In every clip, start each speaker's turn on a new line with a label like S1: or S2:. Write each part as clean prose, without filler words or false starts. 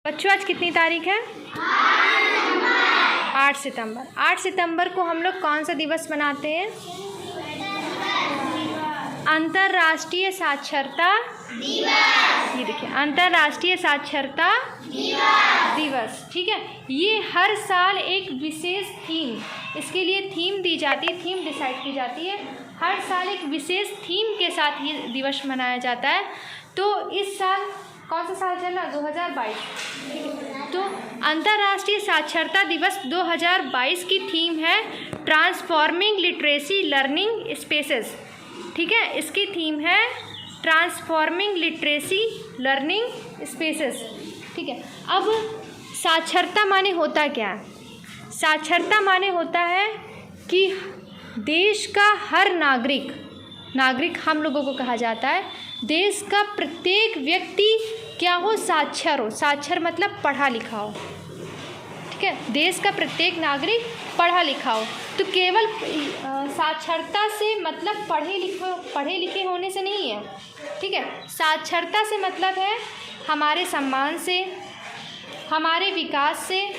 S1: बच्चों आज कितनी तारीख है? 8 सितंबर। 8 सितंबर को हम लोग कौन सा दिवस मनाते हैं? अंतर्राष्ट्रीय साक्षरता दिवस। ये देखिए, अंतर्राष्ट्रीय साक्षरता दिवस। ठीक है, ये हर साल एक विशेष थीम, इसके लिए थीम दी जाती है, थीम डिसाइड की जाती है। हर साल एक विशेष थीम के साथ ये दिवस मनाया जाता है। तो इस साल कौन सा साल चल रहा? 2022। तो अंतर्राष्ट्रीय साक्षरता दिवस 2022 की थीम है ट्रांसफॉर्मिंग लिटरेसी लर्निंग स्पेसेस। ठीक है, इसकी थीम है ट्रांसफॉर्मिंग लिटरेसी लर्निंग स्पेसेस। ठीक है, अब साक्षरता माने होता क्या है? साक्षरता माने होता है कि देश का हर नागरिक हम लोगों को कहा जाता है। देश का प्रत्येक व्यक्ति क्या हो? साक्षर हो। साक्षर मतलब पढ़ा लिखा हो। ठीक है, देश का प्रत्येक नागरिक पढ़ा लिखा हो। तो केवल साक्षरता से मतलब पढ़े लिखे होने से नहीं है। ठीक है, साक्षरता से मतलब है हमारे सम्मान से, हमारे विकास से,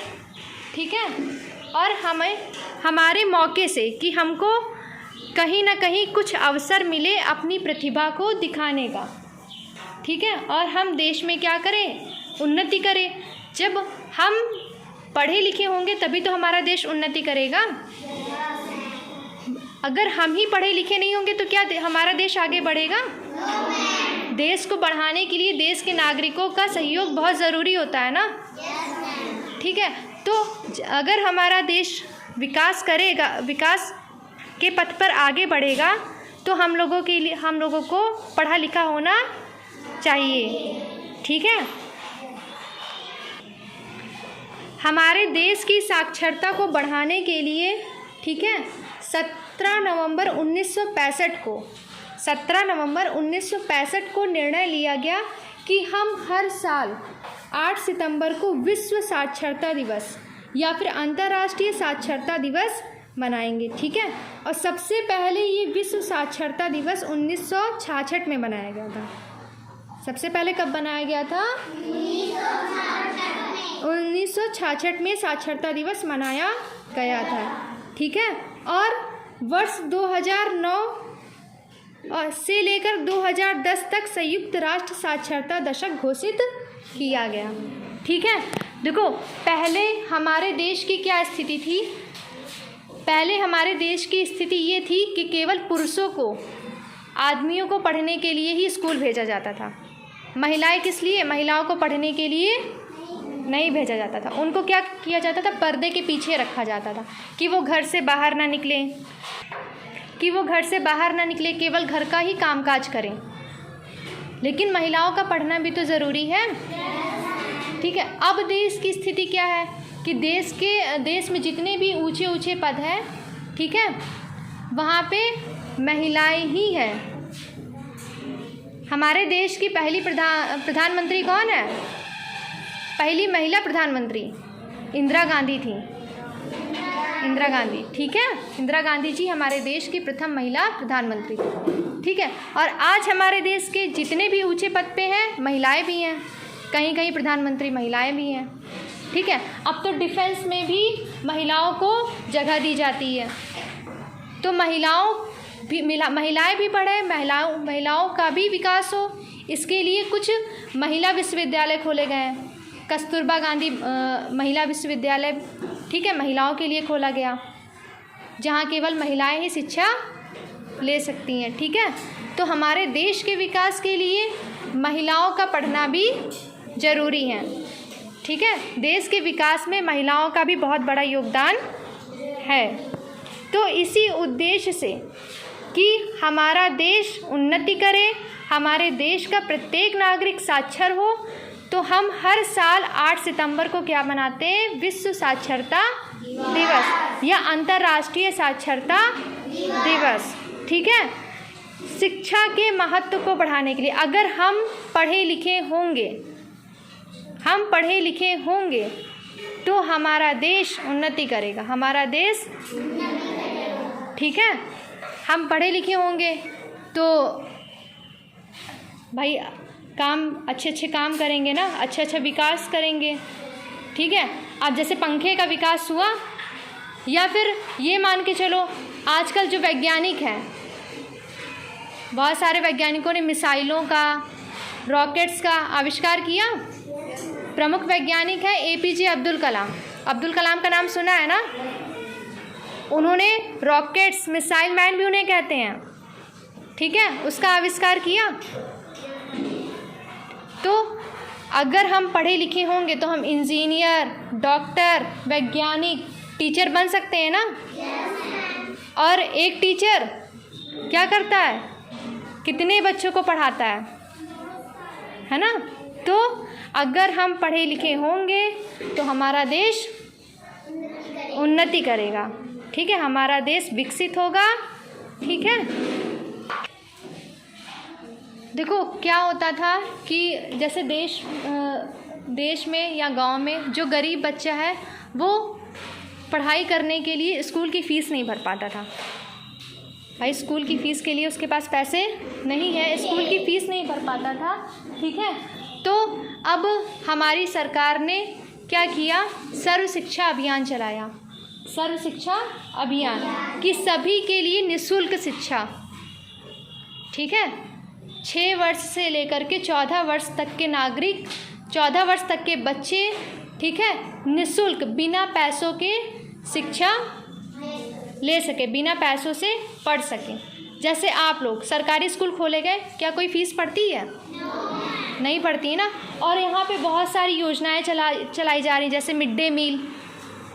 S1: ठीक है, और हमारे मौके से कि हमको कहीं ना कहीं कुछ अवसर मिले अपनी प्रतिभा को दिखाने का। ठीक है, और हम देश में क्या करें? उन्नति करें। जब हम पढ़े लिखे होंगे तभी तो हमारा देश उन्नति करेगा। अगर हम ही पढ़े लिखे नहीं होंगे तो क्या हमारा देश आगे बढ़ेगा? देश को बढ़ाने के लिए देश के नागरिकों का सहयोग बहुत ज़रूरी होता है ना। ठीक है, तो अगर हमारा देश विकास करेगा, विकास के पथ पर आगे बढ़ेगा, तो हम लोगों को पढ़ा लिखा होना चाहिए। ठीक है, हमारे देश की साक्षरता को बढ़ाने के लिए, ठीक है, 17 नवंबर 1965 को निर्णय लिया गया कि हम हर साल 8 सितंबर को विश्व साक्षरता दिवस या फिर अंतर्राष्ट्रीय साक्षरता दिवस मनाएंगे। ठीक है, और सबसे पहले ये विश्व साक्षरता दिवस 1966 में बनाया गया था। सबसे पहले कब बनाया गया था? 1966 में साक्षरता दिवस मनाया गया था। ठीक है, और वर्ष 2009 से लेकर 2010 तक संयुक्त राष्ट्र साक्षरता दशक घोषित किया गया। ठीक है, देखो पहले हमारे देश की क्या स्थिति थी? पहले हमारे देश की स्थिति ये थी कि केवल पुरुषों को, आदमियों को पढ़ने के लिए ही स्कूल भेजा जाता था। महिलाएं किस लिए? महिलाओं को पढ़ने के लिए नहीं भेजा जाता था। उनको क्या किया जाता था? पर्दे के पीछे रखा जाता था कि वो घर से बाहर ना निकले, केवल घर का ही कामकाज करें। लेकिन महिलाओं का पढ़ना भी तो ज़रूरी है। ठीक है, अब देश की स्थिति क्या है कि देश में जितने भी ऊंचे ऊंचे पद हैं, ठीक है, वहाँ पे महिलाएं ही हैं। हमारे देश की पहली प्रधानमंत्री कौन है? पहली महिला प्रधानमंत्री इंदिरा गांधी थी। इंदिरा गांधी, ठीक है, इंदिरा गांधी जी हमारे देश की प्रथम महिला प्रधानमंत्री। ठीक है, और आज हमारे देश के जितने भी ऊंचे पद पे हैं महिलाएं भी हैं, कहीं कहीं प्रधानमंत्री महिलाएं भी हैं। ठीक है, अब तो डिफेंस में भी महिलाओं को जगह दी जाती है। तो महिलाएं भी पढ़े, महिलाओं का भी विकास हो, इसके लिए कुछ महिला विश्वविद्यालय खोले गए हैं। कस्तूरबा गांधी महिला विश्वविद्यालय, ठीक है, महिलाओं के लिए खोला गया, जहां केवल महिलाएं ही शिक्षा ले सकती हैं। ठीक है, तो हमारे देश के विकास के लिए महिलाओं का पढ़ना भी ज़रूरी है। ठीक है, देश के विकास में महिलाओं का भी बहुत बड़ा योगदान है। तो इसी उद्देश्य से कि हमारा देश उन्नति करे, हमारे देश का प्रत्येक नागरिक साक्षर हो, तो हम हर साल 8 सितंबर को क्या मनाते हैं? विश्व साक्षरता दिवस या अंतर्राष्ट्रीय साक्षरता दिवस। ठीक है, शिक्षा के महत्व को बढ़ाने के लिए अगर हम पढ़े लिखे होंगे तो हमारा देश उन्नति करेगा। हमारा देश, ठीक है, हम पढ़े लिखे होंगे तो भाई अच्छे अच्छे काम करेंगे ना, अच्छा अच्छा विकास करेंगे। ठीक है, अब जैसे पंखे का विकास हुआ, या फिर ये मान के चलो आजकल जो वैज्ञानिक हैं, बहुत सारे वैज्ञानिकों ने मिसाइलों का, रॉकेट्स का आविष्कार किया। प्रमुख वैज्ञानिक है APJ अब्दुल कलाम। अब्दुल कलाम का नाम सुना है ना? उन्होंने रॉकेट्स, मिसाइल मैन भी उन्हें कहते हैं, ठीक है, उसका आविष्कार किया। तो अगर हम पढ़े लिखे होंगे तो हम इंजीनियर, डॉक्टर, वैज्ञानिक, टीचर बन सकते हैं ना। और एक टीचर क्या करता है, कितने बच्चों को पढ़ाता है ना। तो अगर हम पढ़े लिखे होंगे तो हमारा देश उन्नति करेगा, ठीक है, हमारा देश विकसित होगा। ठीक है, देखो क्या होता था कि जैसे देश में या गांव में जो गरीब बच्चा है वो पढ़ाई करने के लिए स्कूल की फ़ीस नहीं भर पाता था। भाई स्कूल की फ़ीस के लिए उसके पास पैसे नहीं है, स्कूल की फ़ीस नहीं भर पाता था। ठीक है, तो अब हमारी सरकार ने क्या किया, सर्व शिक्षा अभियान चलाया। सर्व शिक्षा अभियान कि सभी के लिए निःशुल्क शिक्षा। ठीक है, 6 वर्ष से लेकर के 14 वर्ष तक के नागरिक, 14 वर्ष तक के बच्चे, ठीक है, निःशुल्क बिना पैसों के शिक्षा ले सके, बिना पैसों से पढ़ सकें। जैसे आप लोग सरकारी स्कूल खोले गए, क्या कोई फ़ीस पड़ती है? नहीं पड़ती है ना। और यहाँ पे बहुत सारी योजनाएं चलाई जा रही, जैसे मिड डे मील,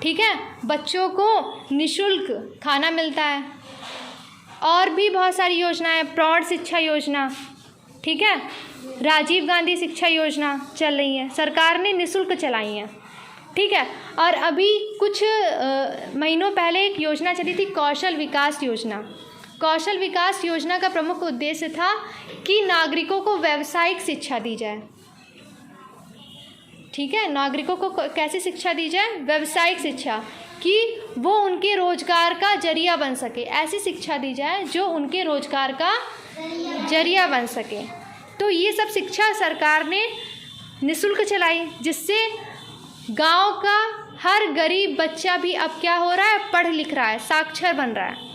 S1: ठीक है, बच्चों को निःशुल्क खाना मिलता है। और भी बहुत सारी योजनाएं, प्रौढ़ शिक्षा योजना, ठीक है, राजीव गांधी शिक्षा योजना चल रही है, सरकार ने निःशुल्क चलाई है। ठीक है, और अभी कुछ महीनों पहले एक योजना चली थी, कौशल विकास योजना। कौशल विकास योजना का प्रमुख उद्देश्य था कि नागरिकों को व्यावसायिक शिक्षा दी जाए। ठीक है, नागरिकों को कैसी शिक्षा दी जाए? व्यावसायिक शिक्षा, कि वो उनके रोजगार का जरिया बन सके। ऐसी शिक्षा दी जाए जो उनके रोजगार का जरिया बन सके। तो ये सब शिक्षा सरकार ने निःशुल्क चलाई, जिससे गांव का हर गरीब बच्चा भी अब क्या हो रहा है, पढ़ लिख रहा है, साक्षर बन रहा है।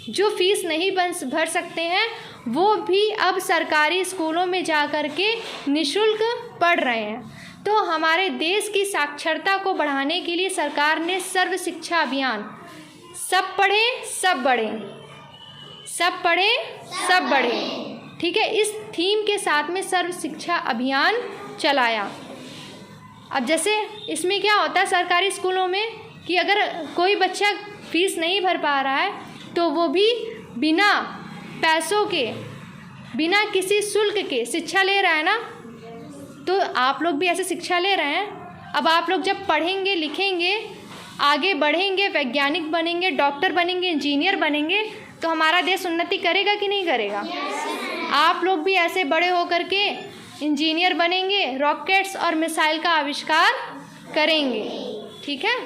S1: जो फीस नहीं भर सकते हैं वो भी अब सरकारी स्कूलों में जा कर के निःशुल्क पढ़ रहे हैं। तो हमारे देश की साक्षरता को बढ़ाने के लिए सरकार ने सर्व शिक्षा अभियान, सब पढ़े सब बढ़े, सब पढ़े सब बढ़े, ठीक है, इस थीम के साथ में सर्व शिक्षा अभियान चलाया। अब जैसे इसमें क्या होता है सरकारी स्कूलों में कि अगर कोई बच्चा फीस नहीं भर पा रहा है तो वो भी बिना पैसों के, बिना किसी शुल्क के शिक्षा ले रहा है ना। तो आप लोग भी ऐसे शिक्षा ले रहे हैं। अब आप लोग जब पढ़ेंगे लिखेंगे, आगे बढ़ेंगे, वैज्ञानिक बनेंगे, डॉक्टर बनेंगे, इंजीनियर बनेंगे, तो हमारा देश उन्नति करेगा कि नहीं करेगा? आप लोग भी ऐसे बड़े होकर के इंजीनियर बनेंगे, रॉकेट्स और मिसाइल का आविष्कार करेंगे। ठीक है।